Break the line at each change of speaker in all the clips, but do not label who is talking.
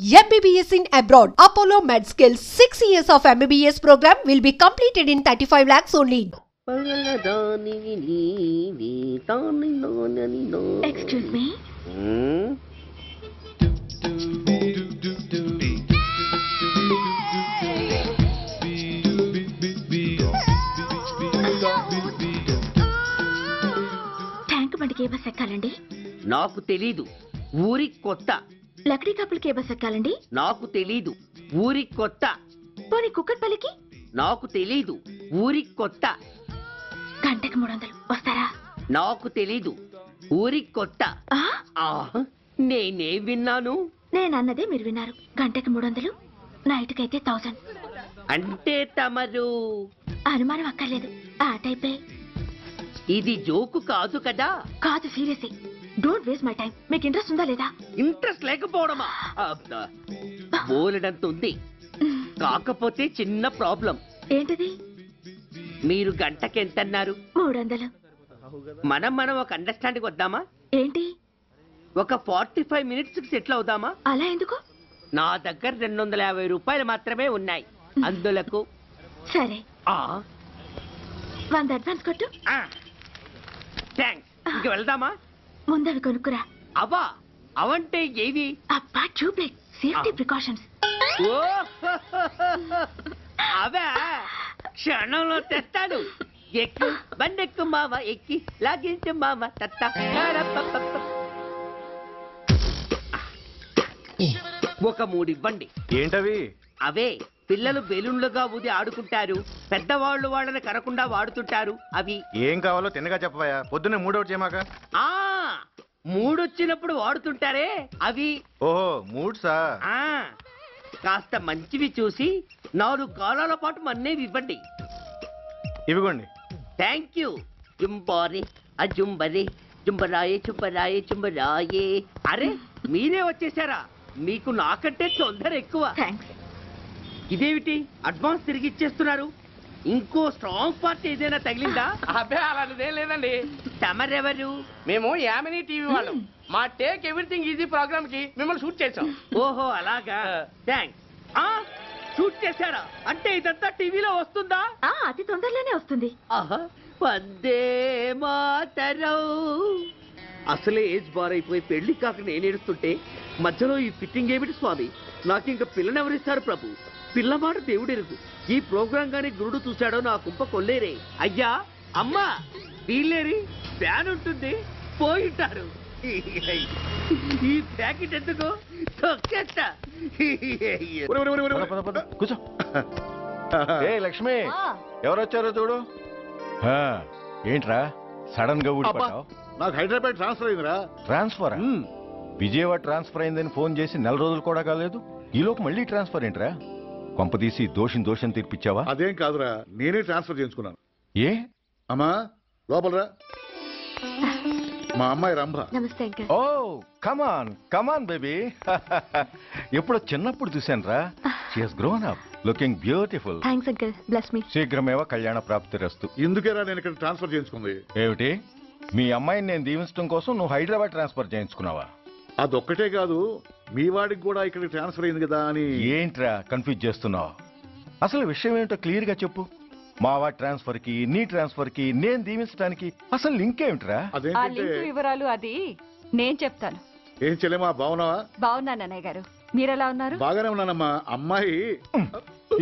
MBBS in abroad. Apollo MedSkill 6 years of MBBS program will be completed in 35 lakhs only.
Excuse me? Tank బండికి ఏ bus ఎక్కాలండి?
నాకు తెలీదు, ఊరి కొత్త.
లక్డీ కప్పులకి ఏ bus ఎక్కాలండి?
నాకు తెలీదు, ఊరి కొత్త.
పోనీ కుక్కట్పల్లికి?
నాకు తెలీదు, ఊరి కొత్త.
గంటకి 300 వస్తారా?
నాకు తెలీదు, ఊరి కొత్త. నేనే విన్నాను.
నేనన్నదే మీరు విన్నారు. గంటకి 300, నైట్కైతే 1000.
అంటే తమరు
అనుమానం అక్కర్లేదు, ఆ టైపే.
ఇది జోకు కాదు కదా?
కాదు, serious. Don't waste my time. మీకు ఇంట్రెస్ట్ ఉందా లేదా?
ఇంట్రెస్ట్ లేకపోవడమా? బోలెడంత ఉంది, కాకపోతే చిన్న ప్రాబ్లం.
ఏంటిది?
మీరు గంటకి ఎంత అన్నారు?
300.
మనం ఒక అండర్స్టాండింగ్ వద్దామా?
ఏంటి?
ఒక 45 మినిట్స్ సెటిల్ అవుదామా?
అలా ఎందుకు?
నా దగ్గర 250 రూపాయలు మాత్రమే ఉన్నాయి. అందులకు
సరే, 100 అడ్వాన్స్ కొట్టు.
థ్యాంక్స్. ఇంక వెళ్దామా?
ముందవి కొనుక్కురా.
అవా? అవంటే ఏవి?
అబ్బా, ట్యూబ్లైట్, సేఫ్టీ ప్రికాషన్స్.
అవే క్షణంలో తెస్తాను. ఎక్కు, బండెక్కు మావ, ఎక్కి లాగించు మావ. ఒక 3 ఇవ్వండి.
ఏంటవి?
అవే పిల్లలు బెలూన్లుగా ఊది ఆడుకుంటారు, పెద్దవాళ్ళు వాళ్ళని కరకుండా వాడుతుంటారు. అవి
ఏం కావాలో తిన్నగా చెప్పవా? పొద్దున్నే మూడోటి చేయమాక.
3 వచ్చినప్పుడు వాడుతుంటారే అవి.
ఓహో, మూడ్సా?
కాస్త మంచివి చూసి 4 కాలాల పాటు మన్నేవి ఇవ్వండి.
ఇవిగోండి.
Thank you. జుంబారే అజుంబరే, జుంబరాయే చుంబరాయే చుంబరాయే. అరే, మీరే వచ్చేసారా? మీకు నాకంటే తొందర ఎక్కువ.
థ్యాంక్స్.
ఇదేమిటి అడ్వాన్స్ తిరిగి ఇచ్చేస్తున్నారు? ఇంకో స్ట్రాంగ్ పార్ట్ ఏదైనా తగిలిందా?
అబ్బే, అలాంటిదేం లేదండి.
తమరెవరు?
మేము యామినీ టీవీ వాళ్ళం. మా టేక్ ఎవ్రీథింగ్ ఈజీ ప్రోగ్రామ్ కి మిమ్మల్ని షూట్ చేసాం.
ఓహో, అలాగా. థ్యాంక్స్. షూట్ చేశారా? అంటే ఇదంతా టీవీలో వస్తుందా?
అతి తొందరలోనే వస్తుంది.
వందే మాతరం. అసలే ఏజ్ బార్ అయిపోయి పెళ్లి కాక నేను ఏడుస్తుంటే మధ్యలో ఈ ఫిట్టింగ్ ఏమిటి స్వామి? నాకు ఇంకా పిల్లనెవరిస్తారు ప్రభు? పిల్లమాట దేవుడెరుగు. ఈ ప్రోగ్రాం గాని గురుడు చూశాడో నా కుంప కొల్లేరే. అయ్యా, అమ్మా, వీళ్ళేరి ఫ్యాన్ ఉంటుంది, పోయింటారు. ఈ ప్యాకెట్ ఎందుకు తొక్కేస్తా.
కూర్చో. ఏ లక్ష్మి, ఎవరొచ్చారో చూడు. ఏంట్రా సడన్ గా ఊడిపడ్డావు?
నాకు హైదరాబాద్ ట్రాన్స్ఫర్ అయిందిరా.
ట్రాన్స్ఫర్? విజయవాడ ట్రాన్స్ఫర్ అయిందని ఫోన్ చేసి 4 రోజులు కూడా కాలేదు. ఈలోపు మళ్ళీ ట్రాన్స్ఫర్ ఏంట్రా? కొంపదీసి దోషం తీర్పిచ్చావా?
అదేం కాదురా, నేనే ట్రాన్స్ఫర్ చేసుకున్నాను.
ఏ?
అమ్మా, లోపలరా. మా అమ్మాయి రంభ.
నమస్తే అంకల్.
ఓ, కమాన్ బేబీ. ఎప్పుడో చిన్నప్పుడు చూశాను రా. She has grown up, looking beautiful.
Thanks uncle, bless me.
శీఘ్రమేవ కళ్యాణ ప్రాప్తిరస్తు.
ఇందుకేరా నేను ఇక్కడ ట్రాన్స్ఫర్ చేయించుకుంది.
ఏమిటి? మీ అమ్మాయిని నేను దీవించడం కోసం నువ్వు హైదరాబాద్ ట్రాన్స్ఫర్ చేయించుకున్నావా?
అదొక్కటే కాదు, మీ వాడికి కూడా ఇక్కడికి ట్రాన్స్ఫర్ అయింది కదా అని.
ఏంట్రా కన్ఫ్యూజ్ చేస్తున్నావు? అసలు విషయం ఏంటో క్లియర్ గా చెప్పు. మా వాడి ట్రాన్స్ఫర్ కి నీ ట్రాన్స్ఫర్ కి నేను దీవించడానికి అసలు లింక్ ఏమిట్రా?
అదేంటంటే
వివరాలు అది నేను చెప్తాను.
ఏం చెల్లెమా, బాగున్నావా?
బాగున్నాను అన్నయ్య గారు, మీరెలా ఉన్నారు?
బాగానే ఉన్నానమ్మా. అమ్మాయి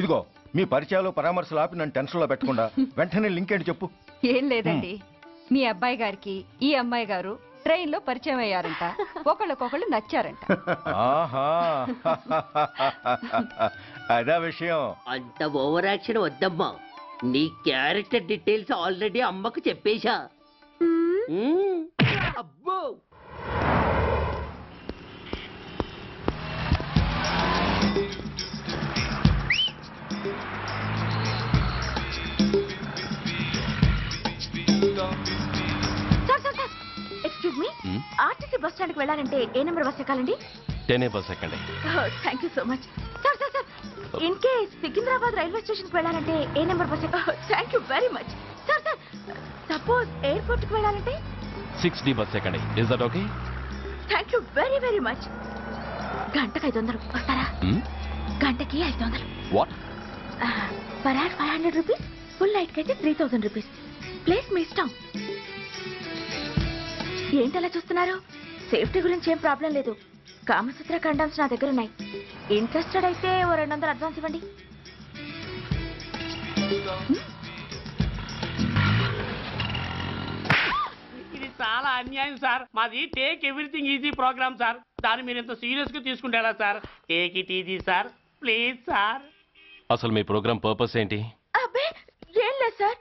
ఇదిగో, మీ పరిచయాలు పరామర్శలు ఆపి నన్ను టెన్షన్ లో పెట్టకుండా వెంటనే లింక్ ఏంటి చెప్పు.
ఏం లేదండి, మీ అబ్బాయి గారికి ఈ అమ్మాయి గారు ట్రైన్ లో పరిచయం అయ్యారంట, ఒకళ్ళకొకళ్ళు నచ్చారంట.
ఆహా, అదా విషయం.
అంత ఓవర్ యాక్షన్ వద్దమ్మా. నీ క్యారెక్టర్ డీటెయిల్స్ ఆల్రెడీ అమ్మకు చెప్పేశా. అబ్బో,
excuse me, RTC bus stand కి వెళ్ళాలంటే ఏ నెంబర్ బస్ ఎక్కాలండి?
10 బస్ ఎక్కండి.
Thank you so much. Sir, in case Secunderabad railway station కి వెళ్ళాలంటే ఏ నెంబర్ బస్ ఎక్కాలి? Thank you very much. Sir, suppose airport కి వెళ్ళాలంటే
6D బస్ ఎక్కండి. Is that okay?
Thank you very very much. గంటకి 500 వస్తారా? గంటకి 500.
What?
Per hour 500 rupees, full night కైతే 3000 రూపీస్. ప్లేస్ మీ ఇష్టం. ఏంటలా చూస్తున్నారు? సేఫ్టీ గురించి ఏం ప్రాబ్లం లేదు. కామసూత్ర కండమ్స్ నా దగ్గర ఉన్నాయి. ఇంట్రెస్టెడ్ అయితే ఓ 200 అడ్వాన్స్ ఇవ్వండి.
ఇది చాలా అన్యాయం సార్. మాది take everything easy program sir. దాన్ని మీరు ఇంత సీరియస్ గా తీసుకుంటారా sir? Take it easy sir, please sir.
అసలు మీ ప్రోగ్రామ్ పర్పస్ ఏంటి?
అబ్బే ఏం లేదు సార్.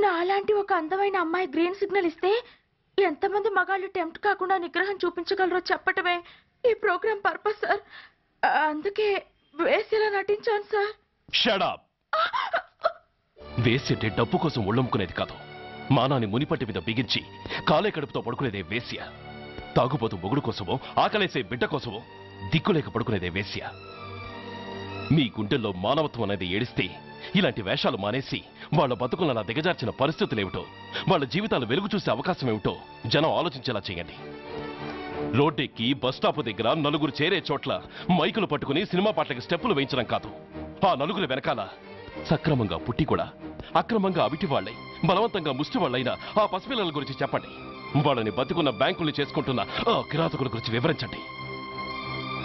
నాలాంటి ఒక అందమైన అమ్మాయి గ్రీన్ సిగ్నల్ ఇస్తే ఎంతమంది మగాళ్ళు టెంప్ట్ కాకుండా నిగ్రహం చూపించగలరో చెప్పటమే ఈ ప్రోగ్రామ్ పర్పస్ సార్. అందుకే వేసేలా నటించాను సార్.
Shut up. వేసంటే డబ్బు కోసం ఒళ్ళమ్ముకునేది కాదు. మానాన్ని మునిపట్టి మీద బిగించి కాలే కడుపుతో పడుకునేదే వేశ్య. తాగుపోతూ మొగుడు కోసమో ఆకలేసే బిడ్డ కోసమో దిక్కులేక పడుకునేదే వేశ్య. మీ గుండెల్లో మానవత్వం అనేది ఏడిస్తే ఇలాంటి వేషాలు మానేసి వాళ్ళ బతుకులను అలా దిగజార్చిన పరిస్థితులేమిటో, వాళ్ళ జీవితాలు వెలుగు చూసే అవకాశం ఏమిటో జనం ఆలోచించేలా చేయండి. రోడ్డెక్కి బస్టాప్ దగ్గర నలుగురు చేరే చోట్ల మైకులు పట్టుకుని సినిమా పాటలకి స్టెప్పులు వేయించడం కాదు. ఆ నలుగురు వెనకాల సక్రమంగా పుట్టి కూడా అక్రమంగా అవిటి వాళ్ళై బలవంతంగా ముష్టి వాళ్ళైన ఆ పసిపిల్లల గురించి చెప్పండి. వాళ్ళని బతుకున్న బ్యాంకుల్ని చేసుకుంటున్న ఆ కిరాతకుల గురించి వివరించండి.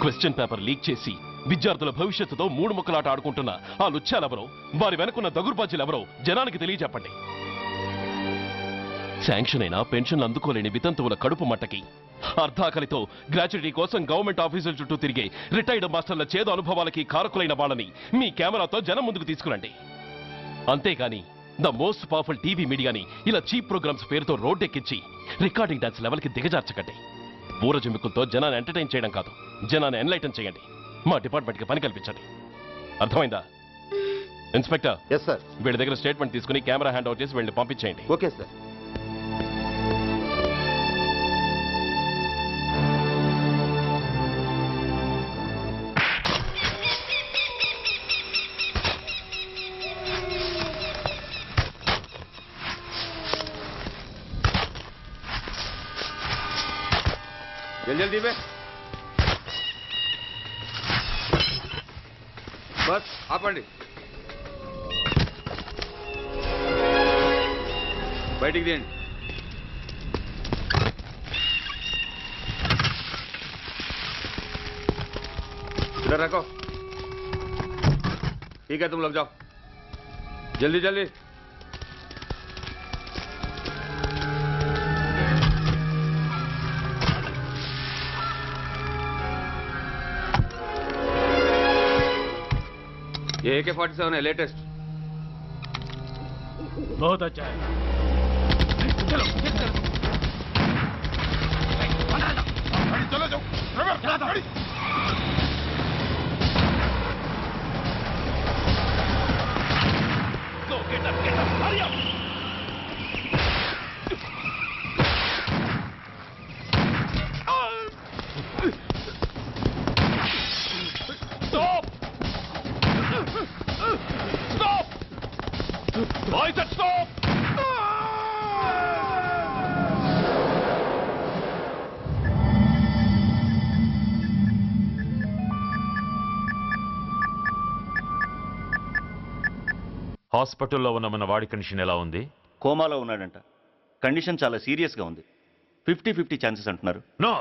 క్వశ్చన్ పేపర్ లీక్ చేసి విద్యార్థుల భవిష్యత్తుతో మూడు ముక్కలాట ఆడుకుంటున్న ఆ లుచ్చాలెవరో, వారి వెనుకున్న దగుర్బాజీలెవరో జనానికి తెలియజెప్పండి. శాంక్షన్ అయినా పెన్షన్లు అందుకోలేని వితంతువుల కడుపు మట్టకి, అర్ధాకలితో గ్రాట్యుటీ కోసం గవర్నమెంట్ ఆఫీసుల చుట్టూ తిరిగే రిటైర్డ్ మాస్టర్ల చేదు అనుభవాలకి కారకులైన వాళ్ళని మీ కెమెరాతో జనం ముందుకు తీసుకురండి. అంతేగాని ద మోస్ట్ పవర్ఫుల్ టీవీ మీడియాని ఇలా చీప్ ప్రోగ్రామ్స్ పేరుతో రోడ్డెక్కించి రికార్డింగ్ డాన్స్ లెవెల్కి దిగజార్చకండి. ఊరజుమ్మికులతో జనాన్ని ఎంటర్టైన్ చేయడం కాదు, జనాన్ని ఎన్లైటన్ చేయండి. మా డిపార్ట్మెంట్కి పని కల్పించండి. అర్థమైందా? ఇన్స్పెక్టర్.
Yes sir.
వీళ్ళ దగ్గర స్టేట్మెంట్ తీసుకుని కెమెరా హ్యాండ్ అవుట్ చేసి వీళ్ళని పంపించేయండి.
Okay sir.
जल्दी में बस ఆపండి. బయటికి తీయండి. इधर रखो. ठीक है, तुम लोग जाओ. जल्दी जल्दी. ये AK-47 है, लेटेस्ट.
बहुत अच्छा है.
चलो जाओ. Go, get up, hurry up. Stop! Stop! I said stop!
హాస్పిటల్లో ఉన్న మన వాడి కండిషన్ ఎలా ఉంది?
కోమాలో ఉన్నాడంట. కండిషన్ చాలా సీరియస్గా ఉంది. 50-50 ఛాన్సెస్ అంటున్నారు.
నో,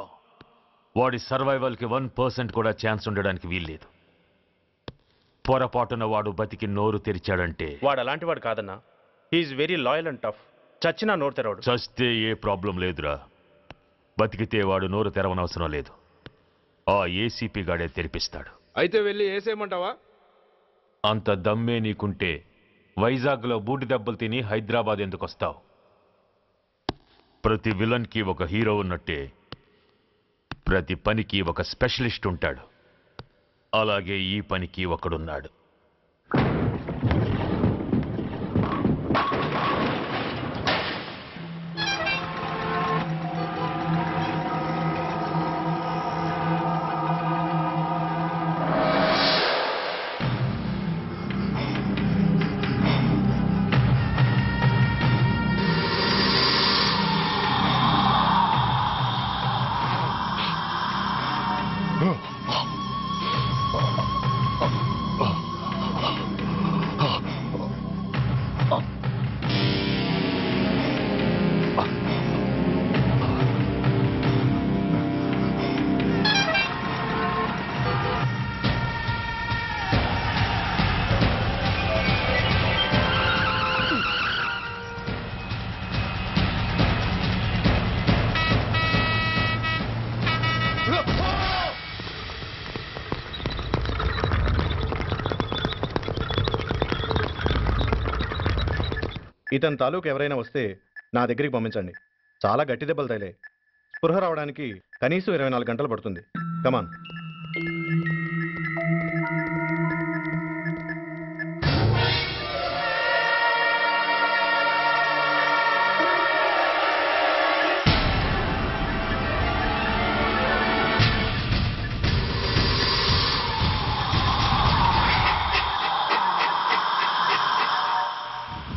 వాడి సర్వైవల్కి 1% కూడా ఛాన్స్ ఉండడానికి వీల్లేదు. పొరపాటున వాడు బతికి నోరు తెరిచాడంటే
వాడు అలాంటి వాడు కాదన్నా. He is very loyal and tough. చచ్చినా నోరు తెరవడు.
చస్తే ఏ ప్రాబ్లం లేదురా. బతికితే వాడు నోరు తెరవనవసరం లేదు. ఆ ఏసీపీ గాడే తెరిపిస్తాడు.
అయితే వెళ్ళి ఏసేయమంటావా?
అంత దమ్మే నీకుంటే వైజాగ్లో బూటి దెబ్బలు తిని హైదరాబాద్ ఎందుకు వస్తావు? ప్రతి విలన్కి ఒక హీరో ఉన్నట్టే ప్రతి పనికి ఒక స్పెషలిస్ట్ ఉంటాడు. అలాగే ఈ పనికి ఒకడున్నాడు.
ఇతని తాలూకు ఎవరైనా వస్తే నా దగ్గరికి పంపించండి. చాలా గట్టి దెబ్బలు తగిలాయి. స్పృహ రావడానికి కనీసం 24 గంటలు పడుతుంది. Come on.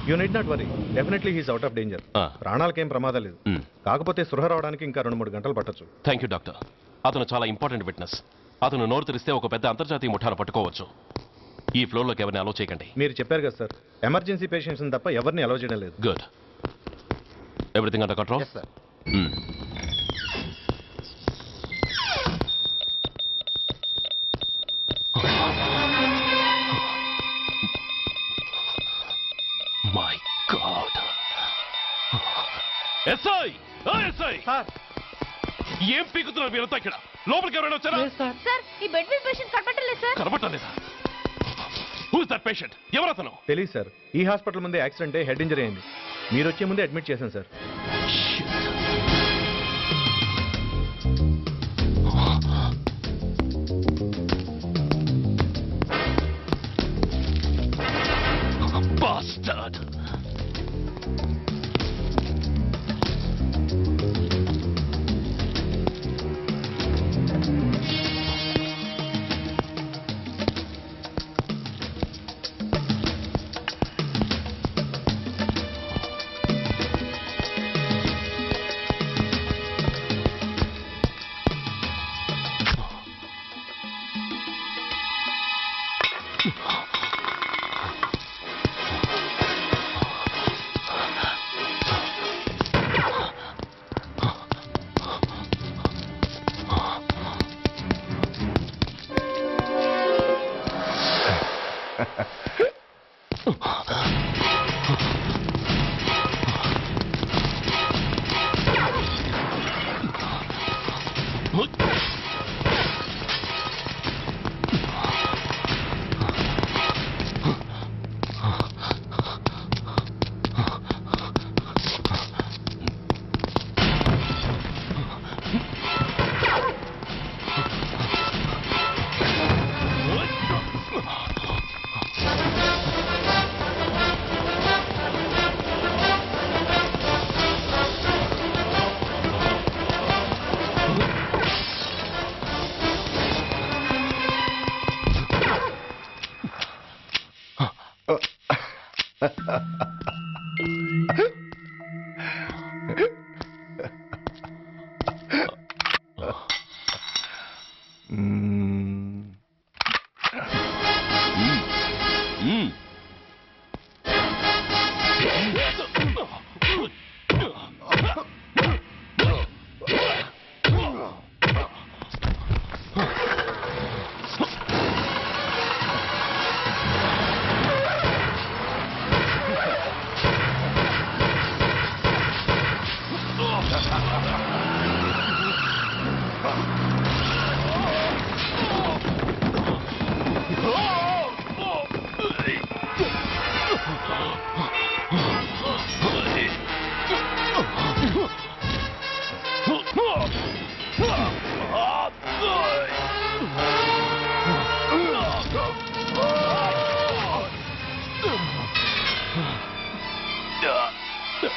You need not worry, definitely he's out of danger. ప్రాణాలకేం ప్రమాదం లేదు. కాకపోతే స్పృహ రావడానికి ఇంకా 2-3 గంటలు పట్టొచ్చు.
Thank you doctor. అతను చాలా ఇంపార్టెంట్ విట్నెస్. అతను నోరు తెరిస్తే ఒక పెద్ద అంతర్జాతీయ ముఠాను పట్టుకోవచ్చు. ఈ ఫ్లోర్లోకి ఎవరిని అలో చేయకండి.
మీరు చెప్పారు కదా సార్, ఎమర్జెన్సీ పేషెంట్స్ తప్ప ఎవరిని అలో చేయడం లేదు.
Good. Everything under control? My God. SI! SI! ఏం పీకుతున్నారు మీరంతా ఇక్కడ? లోపలికి ఎవరైనా వచ్చారా?
సార్, ఈ బెడ్ మీద పేషెంట్ కనబట్టలేదు సార్.
కనబట్టలేదా? Who is that patient? ఎవరతను?
తెలియదు సార్. ఈ హాస్పిటల్ ముందే యాక్సిడెంట్ అయ్యి హెడ్ ఇంజరీ అయింది. మీరు వచ్చే ముందే అడ్మిట్ చేశాను సార్.
Bastard!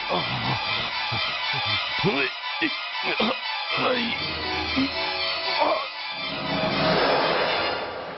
Oh,